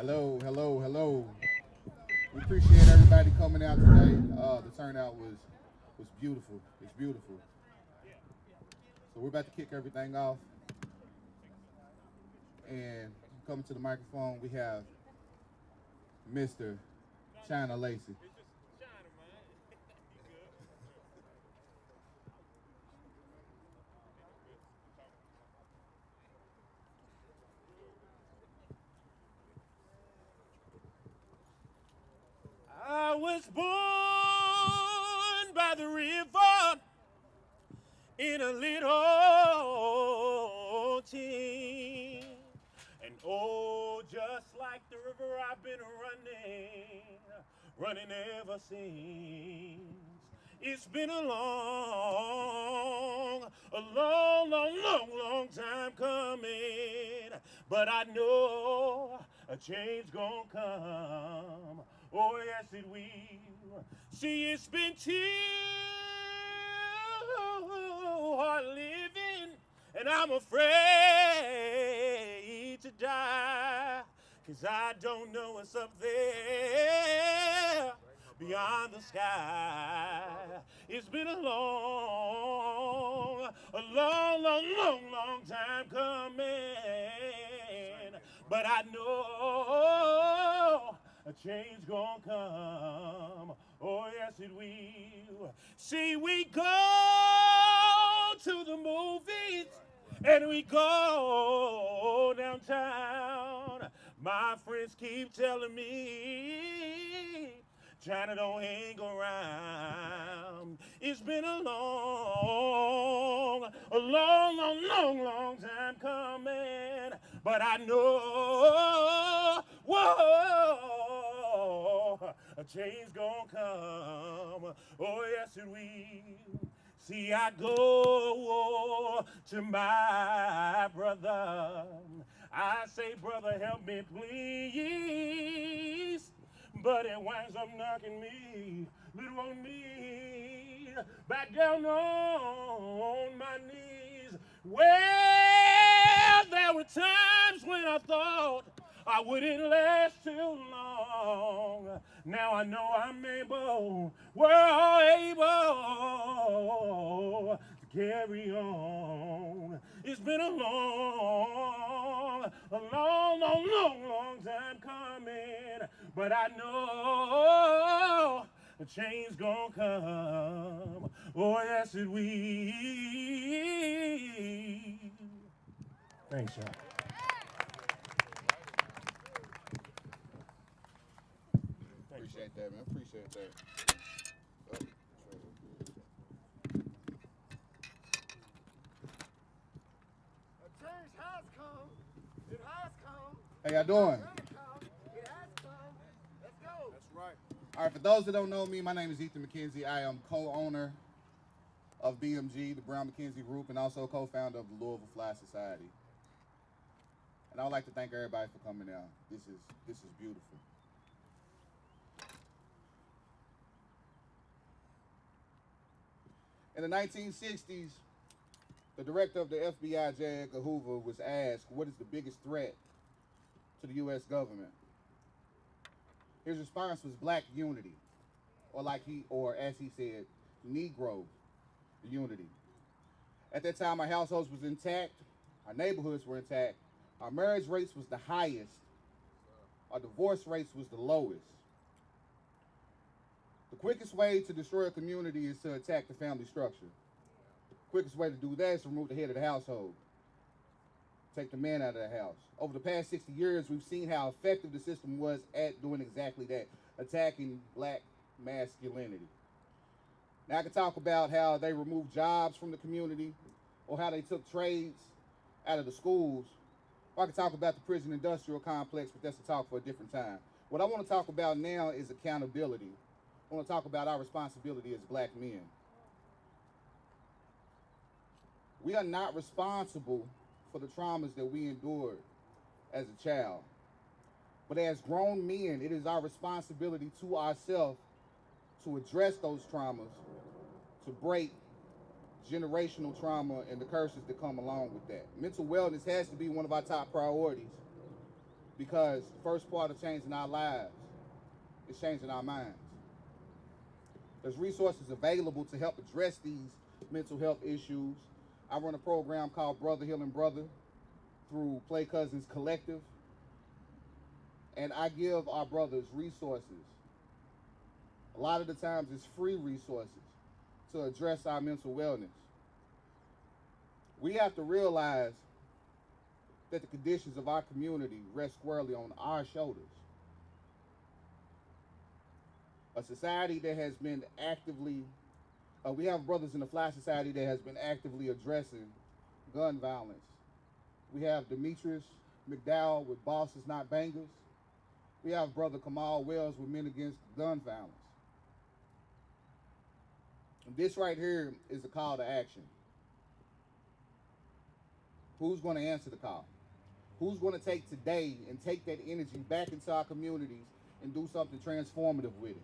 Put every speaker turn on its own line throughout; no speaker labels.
Hello, hello, hello. We appreciate everybody coming out today. The turnout was beautiful. It's beautiful. So we're about to kick everything off, and coming to the microphone, we have Mr. China Lacey.
I was born by the river in a little teen. And oh, just like the river, I've been running ever since. It's been a long time coming. But I know a change gonna come. Oh, yes, it will. See, it's been too hard living, and I'm afraid to die, 'cause I don't know what's up there beyond the sky. It's been a long time coming, but I know a change gonna come. Oh, yes, it will. See, we go to the movies and we go downtown. My friends keep telling me China don't hang around. It's been a long time coming, but I know, whoa, a change gonna come. Oh, yes, it will. See, I go to my brother. I say, brother, help me, please. But it winds up knocking me, little on me, back down on my knees. Well, there were times when I thought I wouldn't last too long. Now I know I'm able, we're all able to carry on. It's been a long time coming, but I know the change gonna come. Oh, yes, it will. Thanks, y'all.
Appreciate that, man. Appreciate that.
A change has come. It has come.
How y'all doing?
It has come. Let's go.
That's right.
All right, for those that don't know me, my name is Ethan McKenzie. I am co-owner of BMG, the Brown McKenzie Group, and also co-founder of the Louisville Fly Society. And I would like to thank everybody for coming out. This is beautiful. In the 1960s, the director of the FBI, J. Edgar Hoover, was asked, what is the biggest threat to the U.S. government? His response was black unity, or as he said, Negro unity. At that time, our households was intact, our neighborhoods were intact, our marriage rates was the highest, our divorce rates was the lowest. The quickest way to destroy a community is to attack the family structure. The quickest way to do that is to remove the head of the household. Take the man out of the house. Over the past 60 years, we've seen how effective the system was at doing exactly that, attacking black masculinity. Now I can talk about how they removed jobs from the community, or how they took trades out of the schools, or I can talk about the prison industrial complex, but that's a talk for a different time. What I want to talk about now is accountability. I want to talk about our responsibility as black men. We are not responsible for the traumas that we endured as a child. But as grown men, it is our responsibility to ourselves to address those traumas, to break generational trauma and the curses that come along with that. Mental wellness has to be one of our top priorities. Because the first part of changing our lives is changing our minds. There's resources available to help address these mental health issues. I run a program called Brother Healing Brother through Play Cousins Collective. And I give our brothers resources. A lot of the times it's free resources to address our mental wellness. We have to realize that the conditions of our community rest squarely on our shoulders. A society that has been actively, we have brothers in the Fly Society that has been actively addressing gun violence. We have Demetrius McDowell with Bosses Not Bangers. We have Brother Kamal Wells with Men Against Gun Violence. And this right here is a call to action. Who's going to answer the call? Who's going to take today and take that energy back into our communities and do something transformative with it?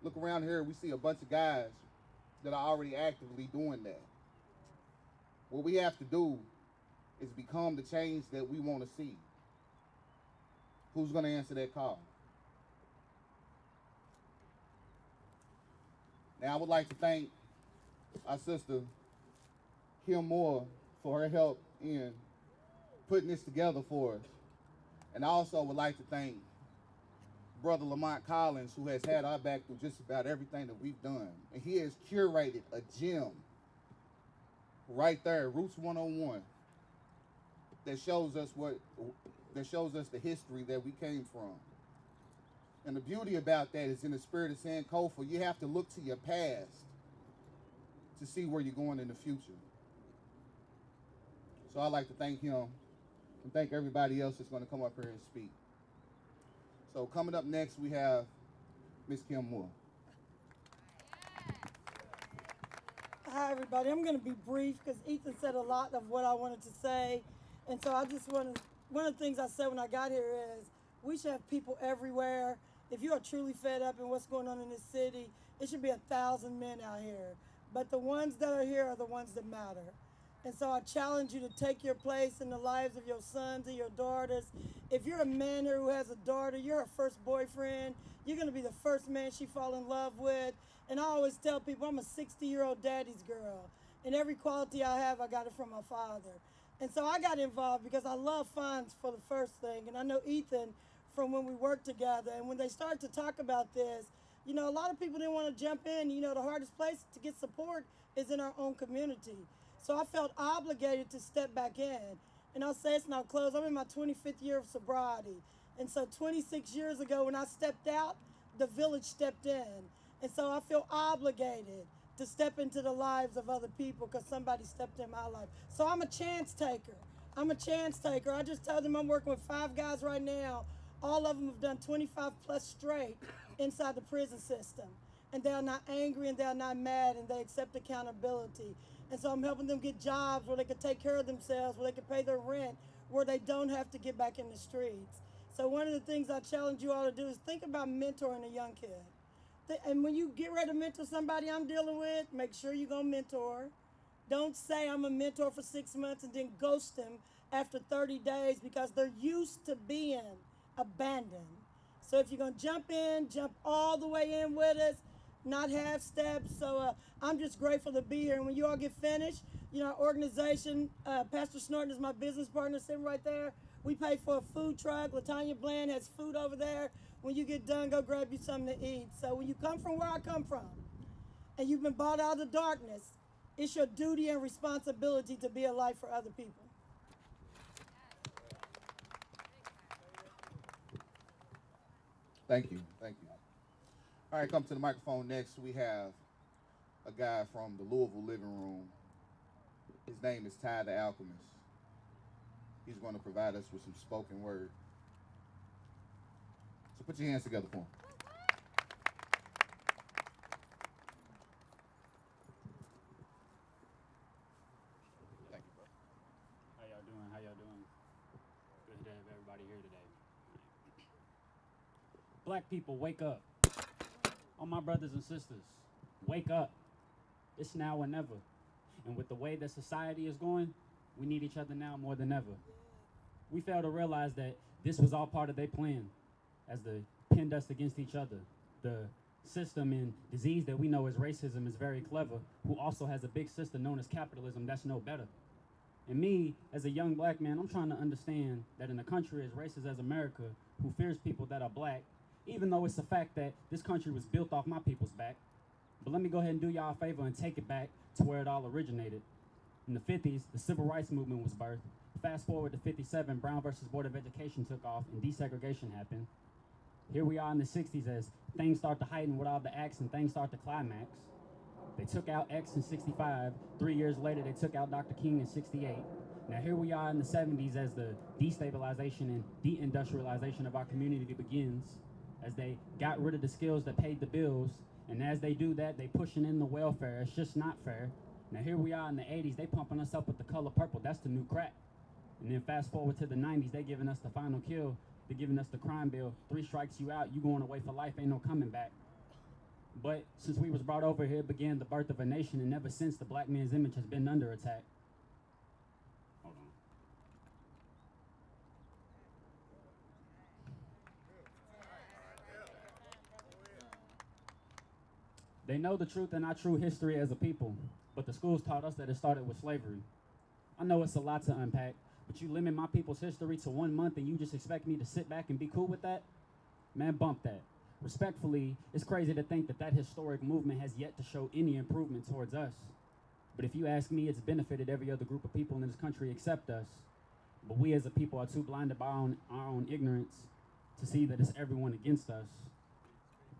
Look around here, we see a bunch of guys that are already actively doing that. What we have to do is become the change that we want to see. Who's going to answer that call? Now, I would like to thank our sister, Kim Moore, for her help in putting this together for us. And I also would like to thank Brother Lamont Collins, who has had our back through just about everything that we've done. And he has curated a gem right there, Roots 101, that shows us the history that we came from. And the beauty about that is, in the spirit of Sankofa, you have to look to your past to see where you're going in the future. So I'd like to thank him and thank everybody else that's going to come up here and speak. So coming up next, we have Miss Kim Moore.
Hi, everybody. I'm going to be brief because Ethan said a lot of what I wanted to say. And so I just want to, one of the things I said when I got here is we should have people everywhere. If you are truly fed up in what's going on in this city, it should be 1,000 men out here. But the ones that are here are the ones that matter. And so I challenge you to take your place in the lives of your sons and your daughters. If you're a man here who has a daughter, you're her first boyfriend, you're going to be the first man she fall in love with. And I always tell people I'm a 60-year-old daddy's girl. And every quality I have, I got it from my father. And so I got involved because I love FONZ for the first thing. And I know Ethan from when we worked together. And when they started to talk about this, you know, a lot of people didn't want to jump in. You know, the hardest place to get support is in our own community. So I felt obligated to step back in. And I'll say it's now closed. I'm in my 25th year of sobriety. And so 26 years ago when I stepped out, the village stepped in. And so I feel obligated to step into the lives of other people because somebody stepped in my life. So I'm a chance taker. I'm a chance taker. I just told them I'm working with 5 guys right now. All of them have done 25 plus straight inside the prison system. And they're not angry and they're not mad and they accept accountability. And so I'm helping them get jobs where they can take care of themselves, where they can pay their rent, where they don't have to get back in the streets. So one of the things I challenge you all to do is think about mentoring a young kid. And when you get ready to mentor somebody I'm dealing with, make sure you're going to mentor. Don't say I'm a mentor for 6 months and then ghost them after 30 days because they're used to being abandoned. So if you're going to jump in, jump all the way in with us, not half steps. So I'm just grateful to be here. And when you all get finished, you know, our organization, Pastor Snorton is my business partner sitting right there. We pay for a food truck. LaTanya Bland has food over there. When you get done, go grab you something to eat. So when you come from where I come from and you've been brought out of the darkness, it's your duty and responsibility to be a light for other people.
Thank you. Thank you. All right, come to the microphone next. We have a guy from the Louisville living room. His name is Ty the Alchemist. He's going to provide us with some spoken word. So put your hands together for him. Thank you, bro.
How y'all doing? How y'all doing? Good to have everybody here today. Black people, wake up. All my brothers and sisters, wake up. It's now or never. And with the way that society is going, we need each other now more than ever. We fail to realize that this was all part of their plan as they pinned us against each other. The system and disease that we know as racism is very clever, who also has a big sister known as capitalism that's no better. And me, as a young black man, I'm trying to understand that in a country as racist as America, who fears people that are black, even though it's a fact that this country was built off my people's back. But let me go ahead and do y'all a favor and take it back to where it all originated. In the 50s, the civil rights movement was birthed. Fast forward to 57, Brown versus Board of Education took off and desegregation happened. Here we are in the 60s as things start to heighten with all the acts and things start to climax. They took out X in 65. 3 years later, they took out Dr. King in 68. Now here we are in the 70s as the destabilization and deindustrialization of our community begins, as they got rid of the skills that paid the bills. And as they do that, they pushing in the welfare. It's just not fair. Now here we are in the 80s, they pumping us up with the color purple. That's the new crack. And then fast forward to the 90s, they giving us the final kill. They're giving us the crime bill. 3 strikes you out, you going away for life, ain't no coming back. But since we was brought over here, it began the birth of a nation, and ever since, the black man's image has been under attack. Hold on. They know the truth and our true history as a people, but the schools taught us that it started with slavery. I know it's a lot to unpack, but you limit my people's history to 1 month and you just expect me to sit back and be cool with that? Man, bump that. Respectfully, it's crazy to think that that historic movement has yet to show any improvement towards us. But if you ask me, it's benefited every other group of people in this country except us. But we as a people are too blinded by our own ignorance to see that it's everyone against us.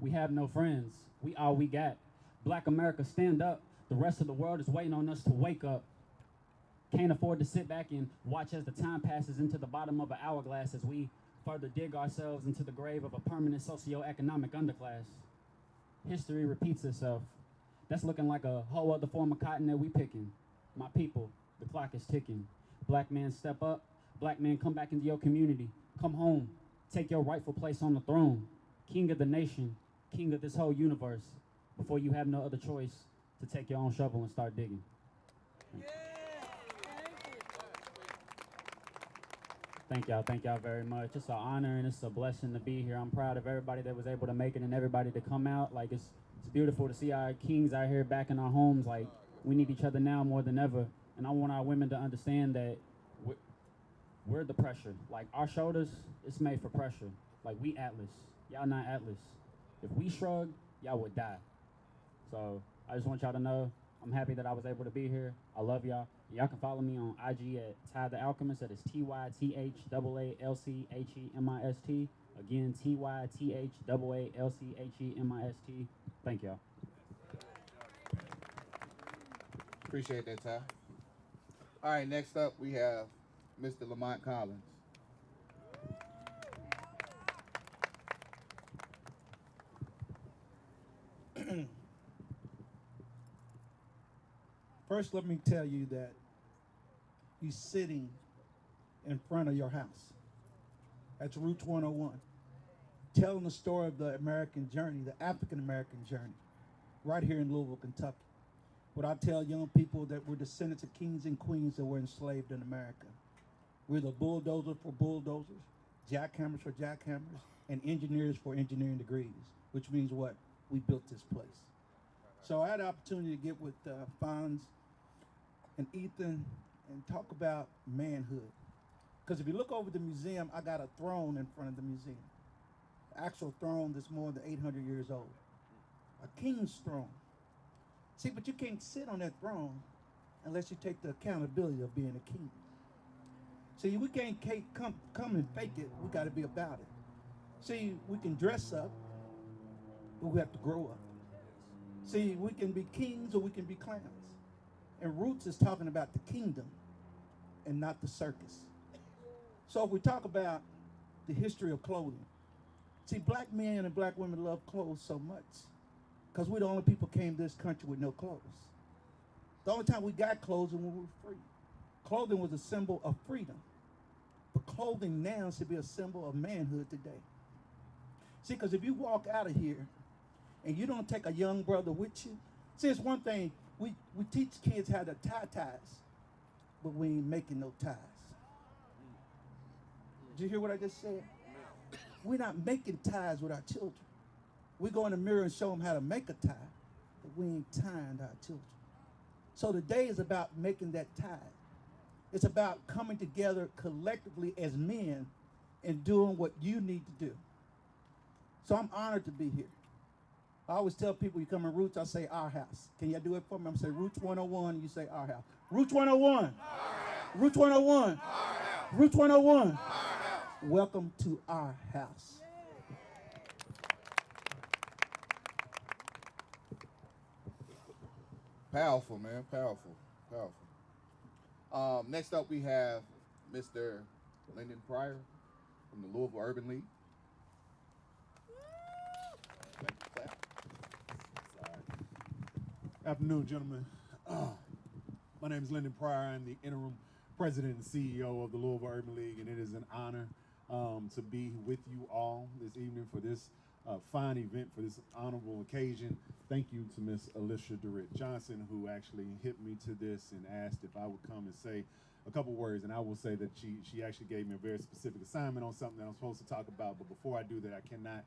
We have no friends. We all we got. Black America, stand up. The rest of the world is waiting on us to wake up. Can't afford to sit back and watch as the time passes into the bottom of an hourglass as we further dig ourselves into the grave of a permanent socio-economic underclass. History repeats itself. That's looking like a whole other form of cotton that we picking. My people, the clock is ticking. Black man, step up. Black man, come back into your community. Come home. Take your rightful place on the throne. King of the nation, king of this whole universe, before you have no other choice to take your own shovel and start digging. Thank y'all very much. It's an honor and it's a blessing to be here. I'm proud of everybody that was able to make it and everybody to come out. Like, it's beautiful to see our kings out here back in our homes. Like, we need each other now more than ever. And I want our women to understand that we're the pressure. Like, our shoulders, it's made for pressure. Like, we Atlas. Y'all not Atlas. If we shrug, y'all would die. So I just want y'all to know I'm happy that I was able to be here. I love y'all. Y'all can follow me on IG at Ty the Alchemist. That is TYTHAALCHEMIST. Again, TYTHAALCHEMIST. Thank y'all.
Appreciate that, Ty. All right, next up we have Mr. Lamont Collins.
First, let me tell you that you're sitting in front of your house. That's Route 101. Telling the story of the American journey, the African-American journey, right here in Louisville, Kentucky. What I tell young people that we're descendants of kings and queens that were enslaved in America. We're the bulldozer for bulldozers, jackhammers for jackhammers, and engineers for engineering degrees, which means what? We built this place. So I had the opportunity to get with FONZ and Ethan and talk about manhood. Because if you look over the museum, I got a throne in front of the museum. An actual throne that's more than 800 years old. A king's throne. See, but you can't sit on that throne unless you take the accountability of being a king. See, we can't come and fake it. We got to be about it. See, we can dress up, but we have to grow up. See, we can be kings or we can be clowns. And Roots is talking about the kingdom and not the circus. So if we talk about the history of clothing, see, black men and black women love clothes so much because we're the only people came to this country with no clothes. The only time we got clothes was when we were free. Clothing was a symbol of freedom. But clothing now should be a symbol of manhood today. See, because if you walk out of here and you don't take a young brother with you, see, it's one thing, we teach kids how to tie ties, but we ain't making no ties. Did you hear what I just said? We're not making ties with our children. We go in the mirror and show them how to make a tie, but we ain't tying our children. So today is about making that tie. It's about coming together collectively as men and doing what you need to do. So I'm honored to be here. I always tell people, you come in Roots, I say our house. Can you do it for me? I'm going to say Roots 101, you say our house. Roots 101. Roots 101. Roots 101. Welcome to our house.
Powerful, man. Powerful. Powerful. Next up, we have Mr. Lyndon Pryor from the Louisville Urban League.
Afternoon, gentlemen. My name is Lyndon Pryor. I'm the interim president and CEO of the Louisville Urban League, and it is an honor to be with you all this evening for this fine event, for this honorable occasion. Thank you to Miss EILISHIA DURRETT-JOHNSON, who actually hit me to this and asked if I would come and say a couple words, and I will say that she actually gave me a very specific assignment on something that I'm supposed to talk about, but before I do that, I cannot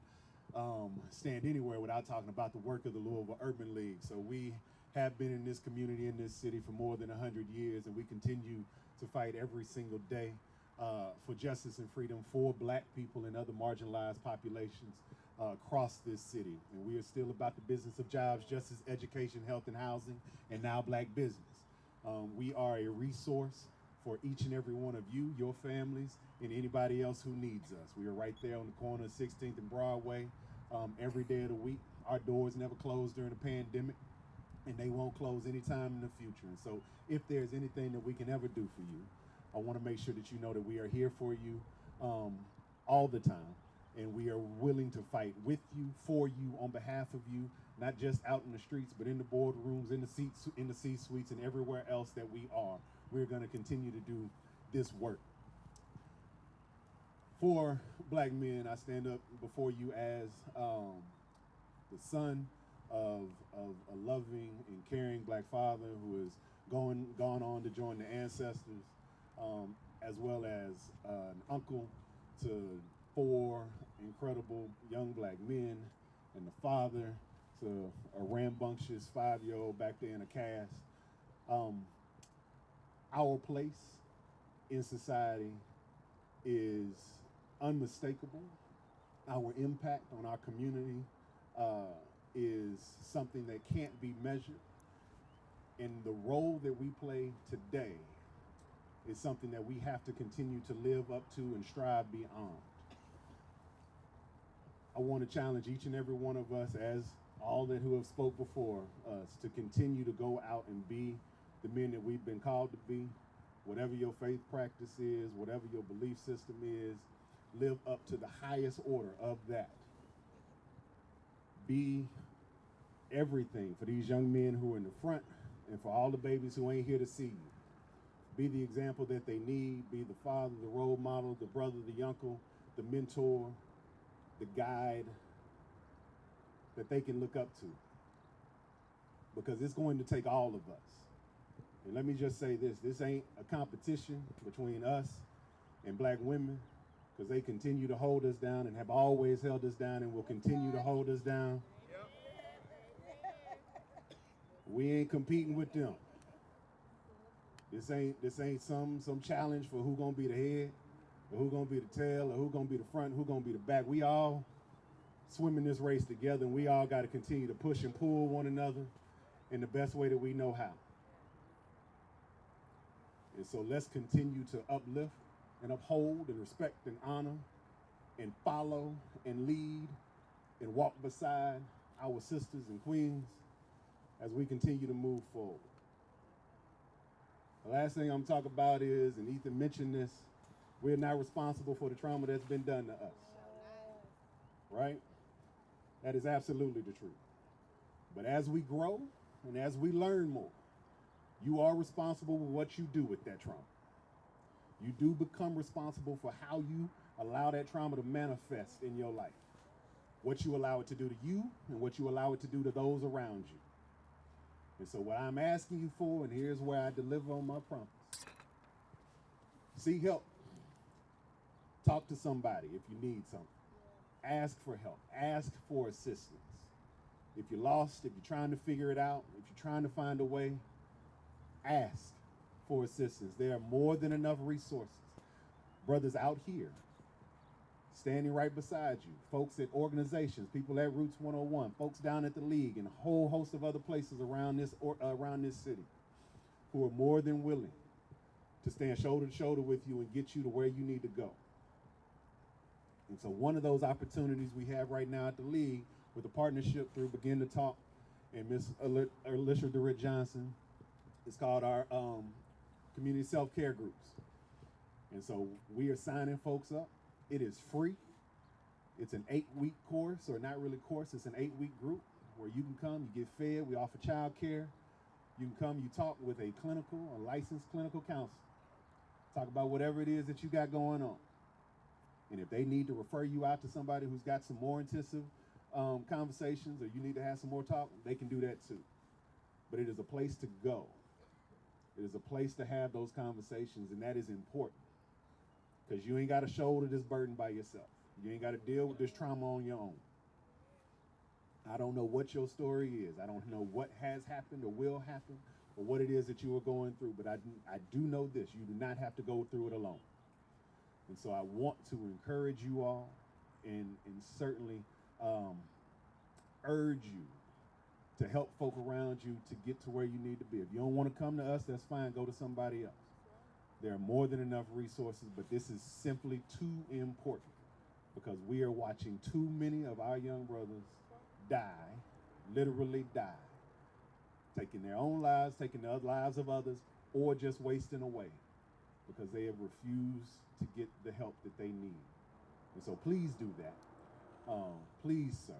stand anywhere without talking about the work of the Louisville Urban League. So we have been in this community, in this city for more than 100 years, and we continue to fight every single day for justice and freedom for Black people and other marginalized populations across this city. And we are still about the business of jobs, justice, education, health, and housing, and now Black business. We are a resource for each and every one of you, your families, and anybody else who needs us. We are right there on the corner of 16th and Broadway every day of the week. Our doors never closed during the pandemic, and they won't close anytime in the future. And so if there's anything that we can ever do for you, I want to make sure that you know that we are here for you all the time, and we are willing to fight with you, for you, on behalf of you, not just out in the streets, but in the boardrooms, in the seats, in the C-suites, and everywhere else that we are. We're going to continue to do this work. For Black men, I stand up before you as the son of a loving and caring Black father who has gone on to join the ancestors, as well as an uncle to 4 incredible young Black men, and the father to a rambunctious 5-year-old back there in a cast. Our place in society is unmistakable. Our impact on our community is something that can't be measured. And the role that we play today is something that we have to continue to live up to and strive beyond. I want to challenge each and every one of us, as all that who have spoke before us, to continue to go out and be the men that we've been called to be. Whatever your faith practice is, whatever your belief system is, live up to the highest order of that. Be everything for these young men who are in the front and for all the babies who ain't here to see you. Be the example that they need. Be the father, the role model, the brother, the uncle, the mentor, the guide that they can look up to. Because it's going to take all of us. And let me just say this ain't a competition between us and Black women, because they continue to hold us down and have always held us down and will continue to hold us down. We ain't competing with them. This ain't some challenge for who gonna be the head, or who gonna be the tail, or who gonna be the front, who gonna be the back. We all swim in this race together, and we all got to continue to push and pull one another in the best way that we know how. And so let's continue to uplift and uphold and respect and honor and follow and lead and walk beside our sisters and queens as we continue to move forward. The last thing I'm talking about is, and Ethan mentioned this, we're not responsible for the trauma that's been done to us. Right? That is absolutely the truth. But as we grow and as we learn more, you are responsible for what you do with that trauma. You do become responsible for how you allow that trauma to manifest in your life. What you allow it to do to you and what you allow it to do to those around you. And so what I'm asking you for, and here's where I deliver on my promise. Seek help. Talk to somebody if you need something. Ask for help. Ask for assistance. If you're lost, if you're trying to figure it out, if you're trying to find a way, ask for assistance. There are more than enough resources. Brothers out here, standing right beside you, folks at organizations, people at Roots 101, folks down at the league, and a whole host of other places around this city who are more than willing to stand shoulder to shoulder with you and get you to where you need to go. And so one of those opportunities we have right now at the league with a partnership through Begin to Talk and Miss EILISHIA DURRETT-JOHNSON is called our community self-care groups. And so we are signing folks up. It is free. It's an 8-week course, or not really course, it's an 8-week group where you can come, you get fed, we offer child care. You can come, you talk with a licensed clinical counselor. Talk about whatever it is that you got going on. And if they need to refer you out to somebody who's got some more intensive conversations, or you need to have some more talk, they can do that too. But it is a place to go. It is a place to have those conversations, and that is important. Because you ain't got to shoulder this burden by yourself. You ain't got to deal with this trauma on your own. I don't know what your story is. I don't know what has happened or will happen or what it is that you are going through, but I do know this. You do not have to go through it alone. And so I want to encourage you all and certainly urge you to help folk around you to get to where you need to be. If you don't want to come to us, that's fine. Go to somebody else. There are more than enough resources, but this is simply too important because we are watching too many of our young brothers die, literally die, taking their own lives, taking the lives of others, or just wasting away because they have refused to get the help that they need. And so please do that. Please, sir,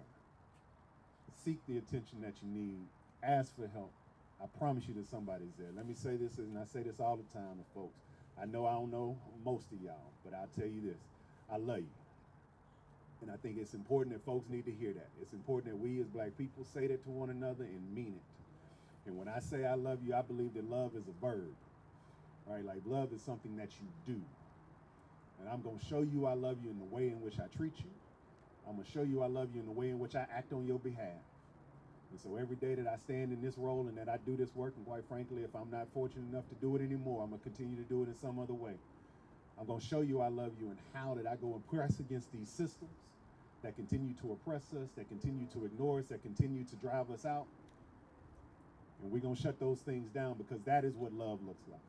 seek the attention that you need. Ask for help. I promise you that somebody's there. Let me say this, and I say this all the time to folks. I know I don't know most of y'all, but I'll tell you this. I love you. And I think it's important that folks need to hear that. It's important that we as black people say that to one another and mean it. And when I say I love you, I believe that love is a verb, right? Like love is something that you do. And I'm gonna show you I love you in the way in which I treat you. I'm gonna show you I love you in the way in which I act on your behalf. And so every day that I stand in this role and that I do this work, and quite frankly, if I'm not fortunate enough to do it anymore, I'm gonna continue to do it in some other way. I'm gonna show you I love you and how that I go and press against these systems that continue to oppress us, that continue to ignore us, that continue to drive us out. And we're gonna shut those things down because that is what love looks like.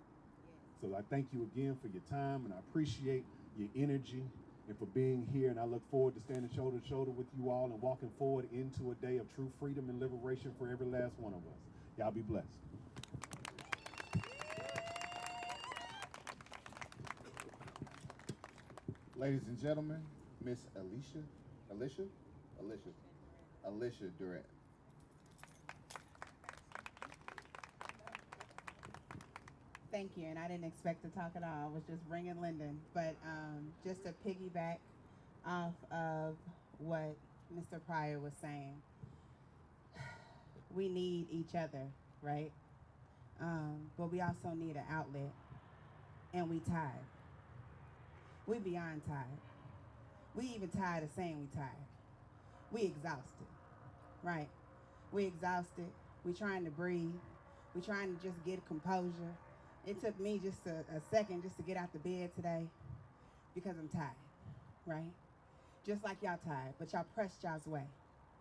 So I thank you again for your time, and I appreciate your energy and for being here. And I look forward to standing shoulder to shoulder with you all and walking forward into a day of true freedom and liberation for every last one of us. Y'all be blessed.
Ladies and gentlemen, Miss EILISHIA DURRETT.
Thank you, and I didn't expect to talk at all. I was just bringing Lyndon. But just to piggyback off of what Mr. Pryor was saying, we need each other, right? But we also need an outlet, and we tired. We beyond tired. We even tired of saying we tired. We exhausted, right? We exhausted. We trying to breathe. We trying to just get composure. It took me just a second just to get out the bed today because I'm tired, right? Just like y'all tired, but y'all pressed y'all's way,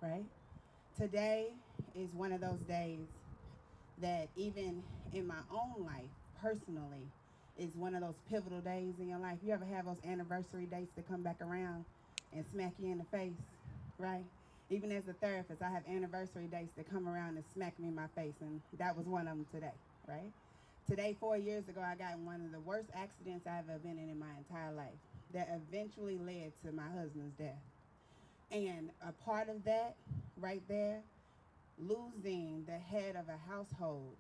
right? Today is one of those days that even in my own life, personally, is one of those pivotal days in your life. You ever have those anniversary dates that come back around and smack you in the face, right? Even as a therapist, I have anniversary dates that come around and smack me in my face, and that was one of them today, right? Today, 4 years ago, I got in one of the worst accidents I've ever been in my entire life that eventually led to my husband's death. And a part of that, right there, losing the head of a household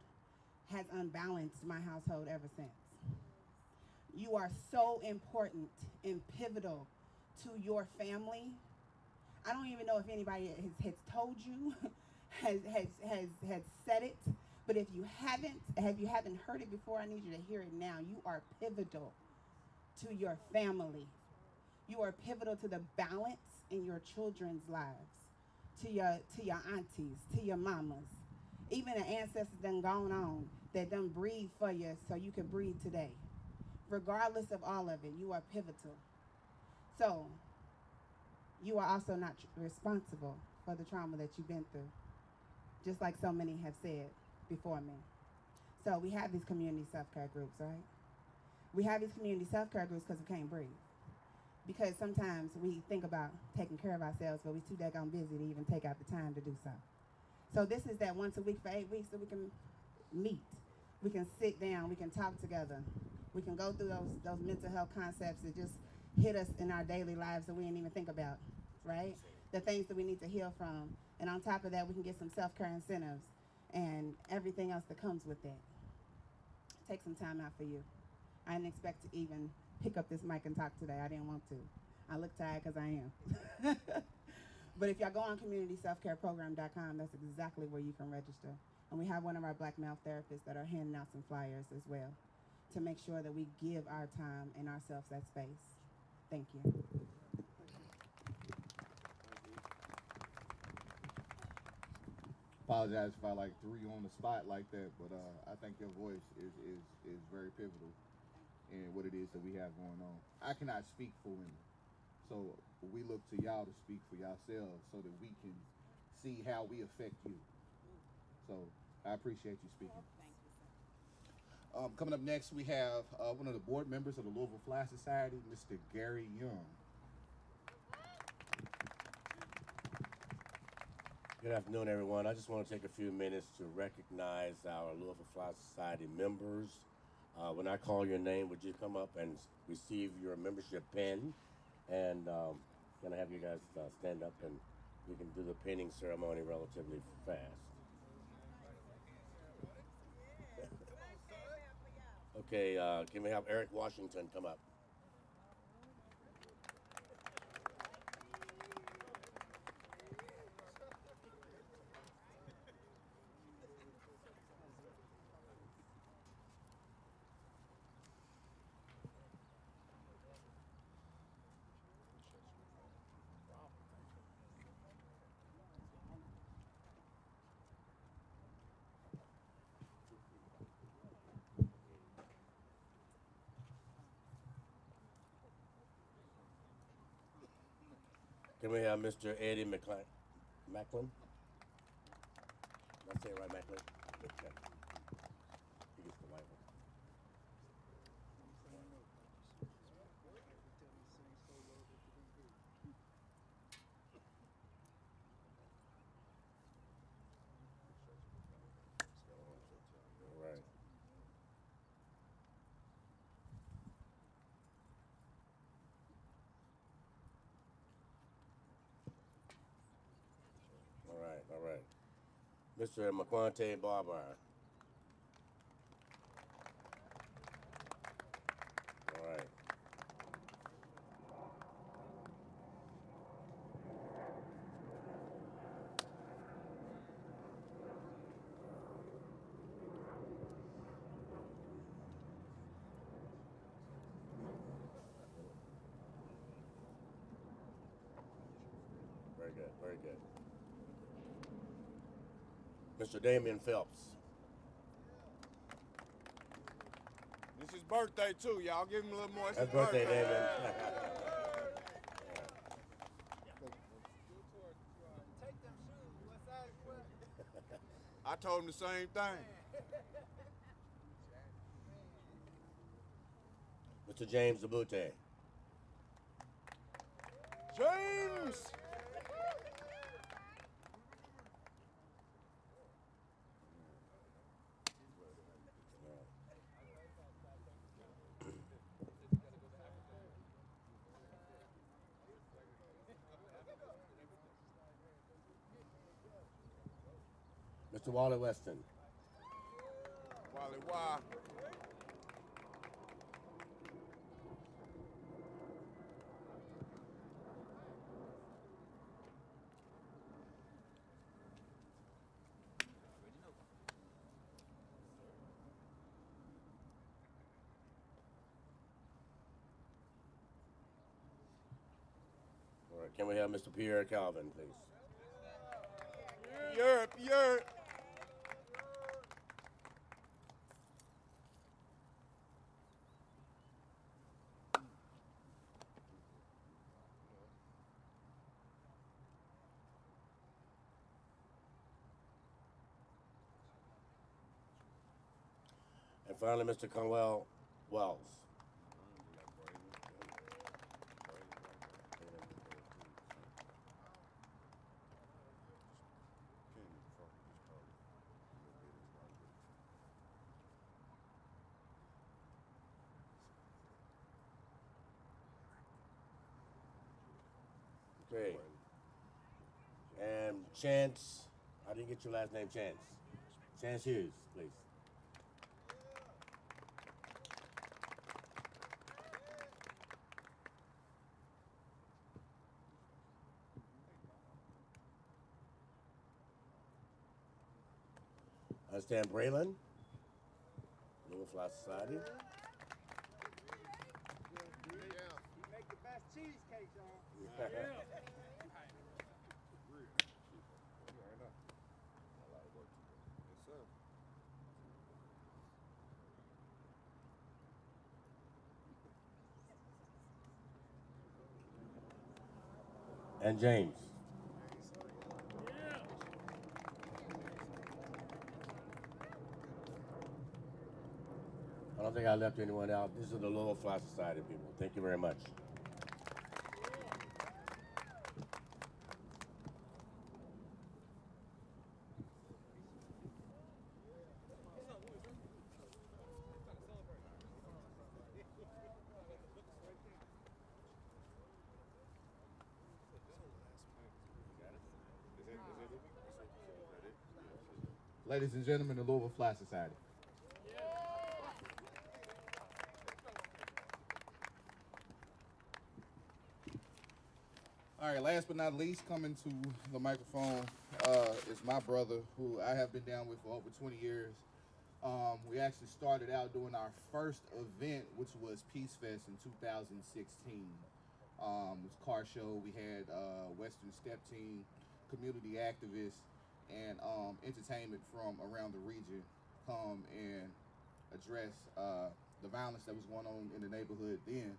has unbalanced my household ever since. You are so important and pivotal to your family. I don't even know if anybody has told you, has said it, but if you haven't heard it before, I need you to hear it now. You are pivotal to your family. You are pivotal to the balance in your children's lives, to your aunties, to your mamas, even the ancestors done gone on that done breathe for you so you can breathe today. Regardless of all of it, you are pivotal. So you are also not responsible for the trauma that you've been through, just like so many have said before me. So we have these community self-care groups, right? We have these community self-care groups because we can't breathe. Because sometimes we think about taking care of ourselves, but we're too daggone busy to even take out the time to do so. So this is that once a week for 8 weeks that we can meet. We can sit down, we can talk together. We can go through those mental health concepts that just hit us in our daily lives that we didn't even think about, right? The things that we need to heal from. And on top of that, we can get some self-care incentives and everything else that comes with that. Take some time out for you. I didn't expect to even pick up this mic and talk today. I didn't want to. I look tired because I am. But if y'all go on communityselfcareprogram.com, that's exactly where you can register. And we have one of our black male therapists that are handing out some flyers as well to make sure that we give our time and ourselves that space. Thank you.
Apologize if I like threw you on the spot like that, but I think your voice is very pivotal in what it is that we have going on. I cannot speak for women, so we look to y'all to speak for yourselves so that we can see how we affect you. So I appreciate you speaking. Coming up next, we have one of the board members of the Louisville Fly Society, Mr. Gary Young.
Good afternoon, everyone. I just want to take a few minutes to recognize our Louisville Fly Society members. When I call your name, would you come up and receive your membership pin? And going to have you guys stand up and we can do the pinning ceremony relatively fast. Okay, can we have Eric Washington come up? Can we have Mr. Eddie Macklin? Did I say it right, Macklin? Okay. He gets the white one. All right. All right. Mr. McQuante Barber. All right. Very good, very good. Mr. Damian Phelps.
It's his birthday too, y'all. Give him a little more. It's
Happy
his
birthday, Damian.
I told him the same thing.
Mr. James Zabute.
James!
Mr. Wally Weston.
Wally Wah.
Can we have Mr. Pierre Calvin, please?
Pierre.
And finally, Mr. Conwell Wells. Okay. And Chance, I didn't get your last name, Chance. Chance Hughes, please. I stand Braylon, Louisville Fly Society.
You make the best cheesecake, y'all.
And James. I don't think I left anyone out. These are the Louisville Fly Society people. Thank you very much.
Ladies and gentlemen, the Louisville Fly Society. All right, last but not least, coming to the microphone is my brother, who I have been down with for over 20 years. We actually started out doing our first event, which was Peace Fest in 2016. It was a car show. We had Western Step Team, community activists, and entertainment from around the region come and address the violence that was going on in the neighborhood then.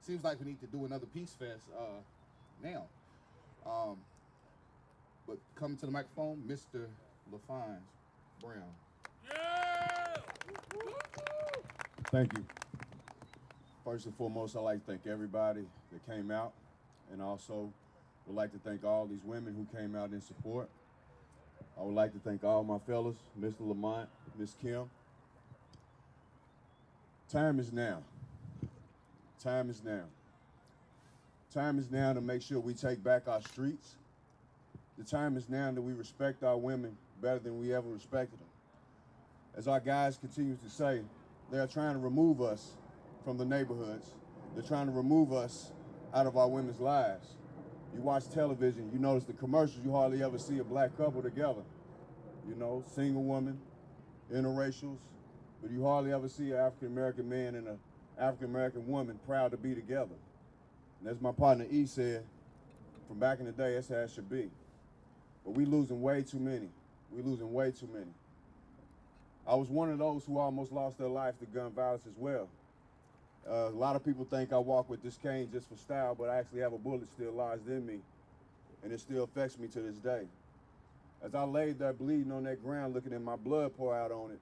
Seems like we need to do another Peace Fest now. But coming to the microphone, Mr. LaFonz Brown.
Thank you. First and foremost, I'd like to thank everybody that came out, and also would like to thank all these women who came out in support. I would like to thank all my fellas, Mr. Lamont, Miss Kim. Time is now. Time is now. Time is now to make sure we take back our streets. The time is now that we respect our women better than we ever respected them. As our guys continue to say, they're trying to remove us from the neighborhoods. They're trying to remove us out of our women's lives. You watch television, you notice the commercials, you hardly ever see a black couple together. You know, single woman, interracials, but you hardly ever see an African-American man and an African-American woman proud to be together. And as my partner E said, from back in the day, that's how it should be. But we losing way too many. We losing way too many. I was one of those who almost lost their life to gun violence as well. A lot of people think I walk with this cane just for style, but I actually have a bullet still lodged in me, and it still affects me to this day. As I laid there bleeding on that ground, looking at my blood pour out on it,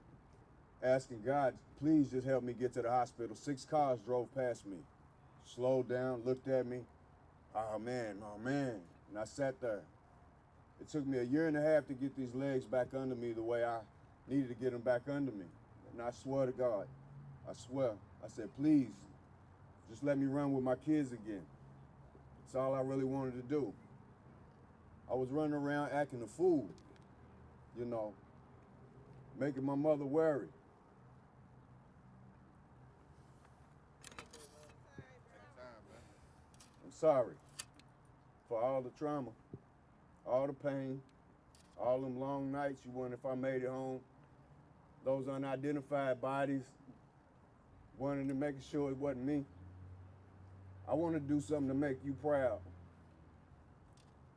asking God, please just help me get to the hospital. 6 cars drove past me, slowed down, looked at me. Oh man, and I sat there. It took me 1.5 years to get these legs back under me the way I needed to get them back under me. And I swear to God, I swear, I said, please, just let me run with my kids again. That's all I really wanted to do. I was running around acting a fool, you know, making my mother worry. I'm sorry for all the trauma, all the pain, all them long nights you wondered if I made it home, those unidentified bodies, wanting to make sure it wasn't me. I want to do something to make you proud.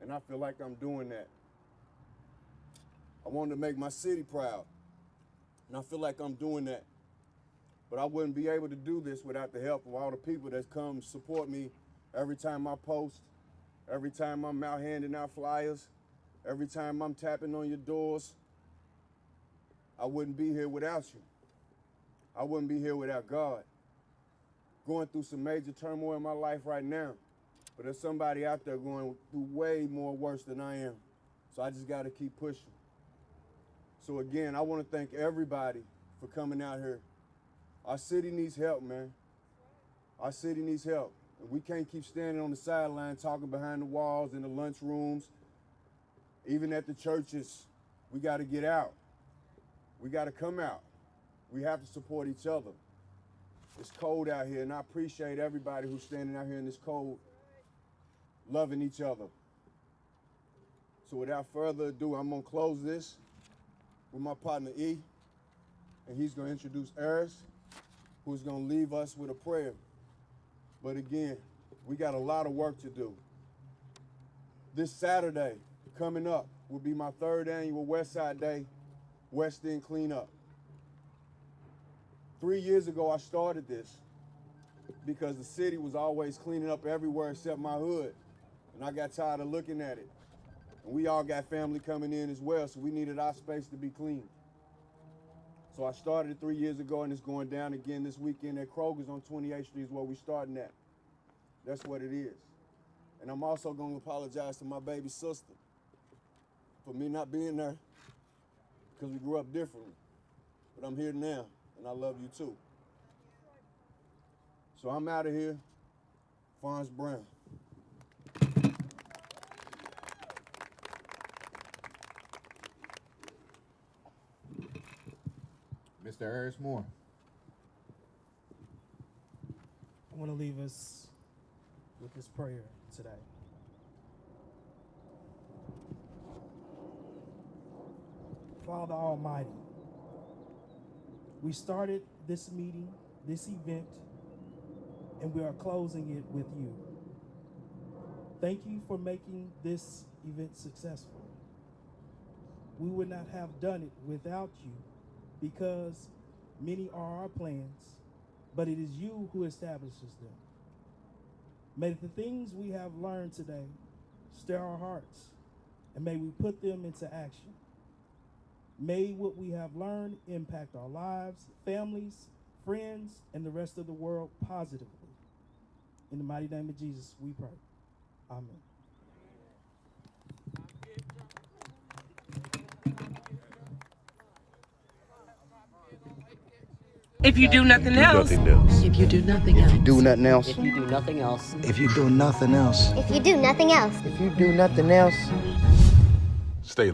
and I feel like I'm doing that. I wanted to make my city proud, and I feel like I'm doing that. But I wouldn't be able to do this without the help of all the people that come support me every time I post, every time I'm out handing out flyers, every time I'm tapping on your doors. I wouldn't be here without you. I wouldn't be here without God. Going through some major turmoil in my life right now, but there's somebody out there going through way more worse than I am. So I just gotta keep pushing. So again, I wanna thank everybody for coming out here. Our city needs help, man. Our city needs help. And we can't keep standing on the sideline talking behind the walls in the lunchrooms, even at the churches. We gotta get out. We gotta come out. We have to support each other. It's cold out here, and I appreciate everybody who's standing out here in this cold, loving each other. So without further ado, I'm gonna close this with my partner E, and he's gonna introduce Eris, who's gonna leave us with a prayer. But again, we got a lot of work to do. This Saturday coming up will be my 3rd annual Westside Day West End Cleanup. 3 years ago, I started this because the city was always cleaning up everywhere except my hood, and I got tired of looking at it. And we all got family coming in as well, so we needed our space to be clean. So I started it 3 years ago, and it's going down again this weekend at Kroger's on 28th Street is where we're starting at. That's what it is. And I'm also going to apologize to my baby sister for me not being there because we grew up differently. But I'm here now, and I love you too. So I'm out of here. FONZ Brown.
Mr. Eris Moore.
I want to leave us with this prayer today. Father Almighty, we started this meeting, this event, and we are closing it with you. Thank you for making this event successful. We would not have done it without you because many are our plans, but it is you who establishes them. May the things we have learned today stir our hearts, and may we put them into action. May what we have learned impact our lives, families, friends, and the rest of the world positively. In the mighty name of Jesus, we pray. Amen.
If you do nothing else.
If you do nothing else.
If you do nothing else.
If you do nothing else.
If you do nothing else.
If you do nothing else.
If you do nothing else.
Stay